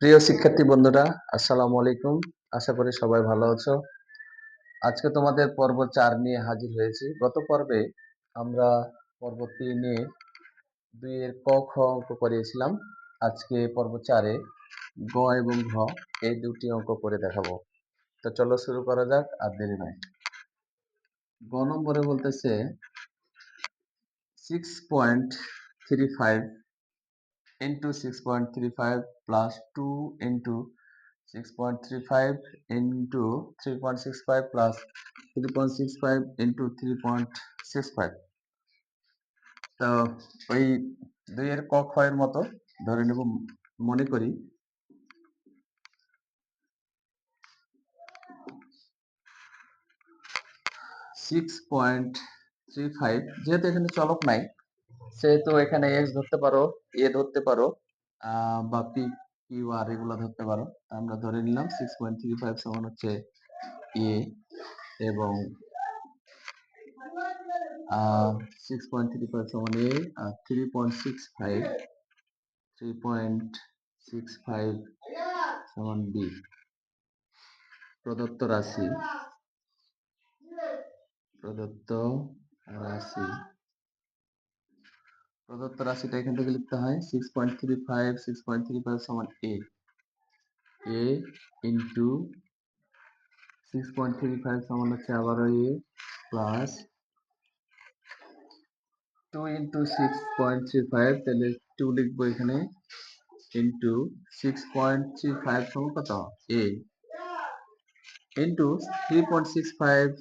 প্রিয় শিক্ষার্থী বন্ধুরা, আসসালামু আলাইকুম। আশা করি সবাই ভালো আছো। আজকে তোমাদের পর্ব 4 নিয়ে হাজির হয়েছি। গত পর্বে আমরা পর্ব 3 এ 2 এর ক, খ অঙ্ক করিয়েছিলাম। আজকে পর্ব 4 এ গ এবং ঘ এই দুটি অঙ্ক করে দেখাবো। তো চলো শুরু করা যাক, আর দেরি নয়। গ নম্বরে বলতেছে 6.35 into 6.35 plus 2 into 6.35 into 3.65 plus 3.65 into 3.65। তো ওই 2 এর ক খ এর মতো ধরে নেব। মনে করি 6.35, যেহেতু এখানে চলক নাই সেহেতু এখানে এক্স ধরতে পারো, এ ধরতে পারো, বা পি কিউ আর এগুলো ধরতে পারো। আমরা ধরে নিলাম 6.35 সমান হচ্ছে এ, এবং 6.35 সমান এ, আর 3.65 সমান বি। প্রদত্ত রাশি প্রদত্ত রাশিটা এখান থেকে লিখতে হয় 6.35 সমান এ ইন্টু 6.35 সমান হচ্ছে আবারও এ প্লাস 2 ইন্টু 6.35, তাহলে 2 লিখবো এখানে, ইন্টু 6.35 সমান কত এ ইন্টু 3.65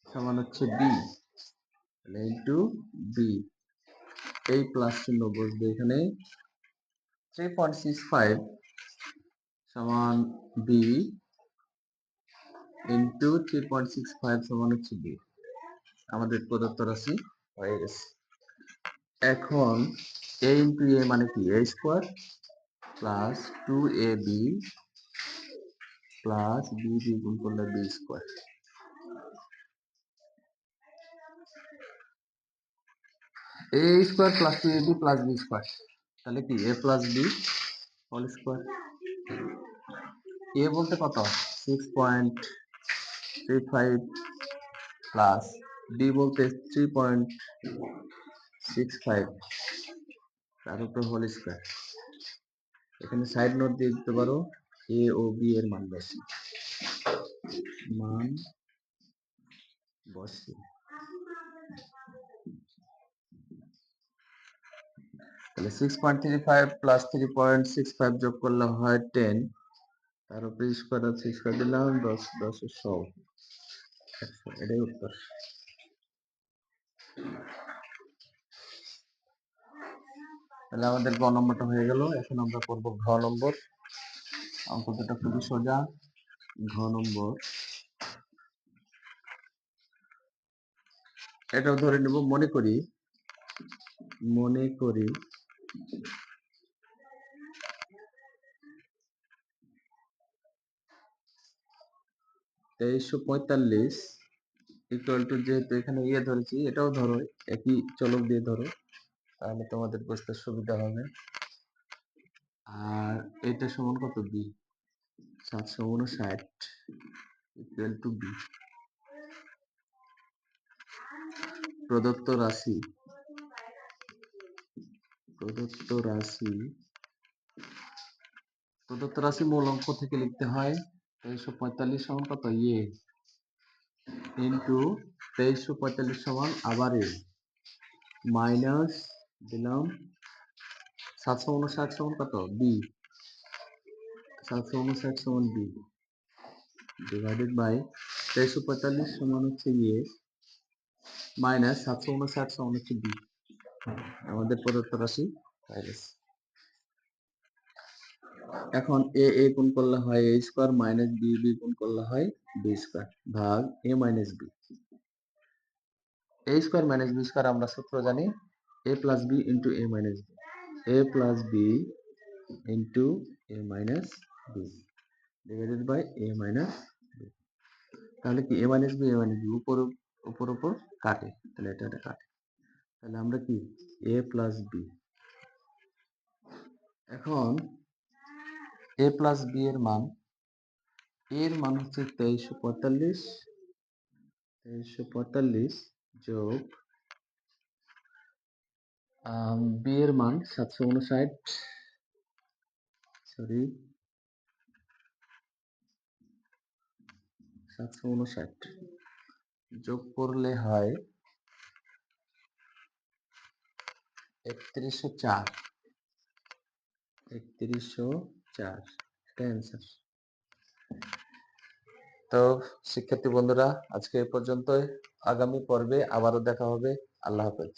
সমান হচ্ছে বি, তাহলে ইন্টু বি। এই প্লাস চিহ্ন বসবে এখানে। 3.65 সমান বি ইন্টু 3.65 সমান হচ্ছে বি। আমাদের প্রদত্ত রাশি হয়ে গেছে। এখন এ ইন্টু এ মানে কি, A square plus 2ab plus B গুণ করলে B square. A square plus 2ab plus B square, তাহলে কি A plus B whole square. A বলতে কত 6.35 প্লাস বি বলতে 3.65, তার উপর হোল স্কোয়ার। এখানে সাইড নোট দিয়ে দিতে পারো, এ ও বি এর মান বসে তাহলে 6.35 প্লাস 3.65 যোগ করলে হয় 10, তার উপরে স্কোয়ার আছে, স্কোয়ার দিলাম 10 10 100, এটাই উত্তর। তাহলে আমাদের গ নম্বরটা হয়ে গেল। এখন আমরা করব ঘ নম্বর। অঙ্ক দুটো খুবই সোজা। ঘ নম্বর এটাও ধরে নেব। মনে করি 2345 ইকুয়াল টু, যেহেতু এখানে ইয়ে ধরেছি এটাও ধরো, একই চলক দিয়ে ধরো, তাহলে তোমাদের বুঝতে সুবিধা হবে। আর এটা সমান কত বি, 759 ইকুয়াল টু বি। প্রদত্ত রাশি মূল অঙ্ক থেকে লিখতে হয় 2345 সমান কত ইয়ে ইন্টু 2345 সমান আবার এ মাইনাস দিলাম 759 সমান কত বি, 759 সমান বি ডিভাইডেড বাই 2345 সমান হচ্ছে ইয়ে মাইনাস 759 সমান হচ্ছে বি। আমাদের প্রদত্ত রাশি হয়ে গেছে। এখন এ এ গুণ করলে হয় A square, minus B B গুণ করলে হয় বি স্কোয়ার, ভাগ A minus B. A square minus B square আমরা সূত্র জানি, A plus B into A minus B, A plus B into A minus B divided by A minus B. তাহলে কি এ minus B উপর উপর কাটে, তাহলে এটা কাটে, তাহলে আমরা কি এ প্লাস বি। এখন এ প্লাস বি এর মান, এর মান হচ্ছে 2345 যোগ বি এর মান 759, সরি 759 যোগ করলে হয় 3104, 3104 এটা অ্যান্সার। তো শিক্ষার্থী বন্ধুরা, আজকে এই পর্যন্তই। আগামী পর্বে আবারও দেখা হবে। আল্লাহ হাফেজ।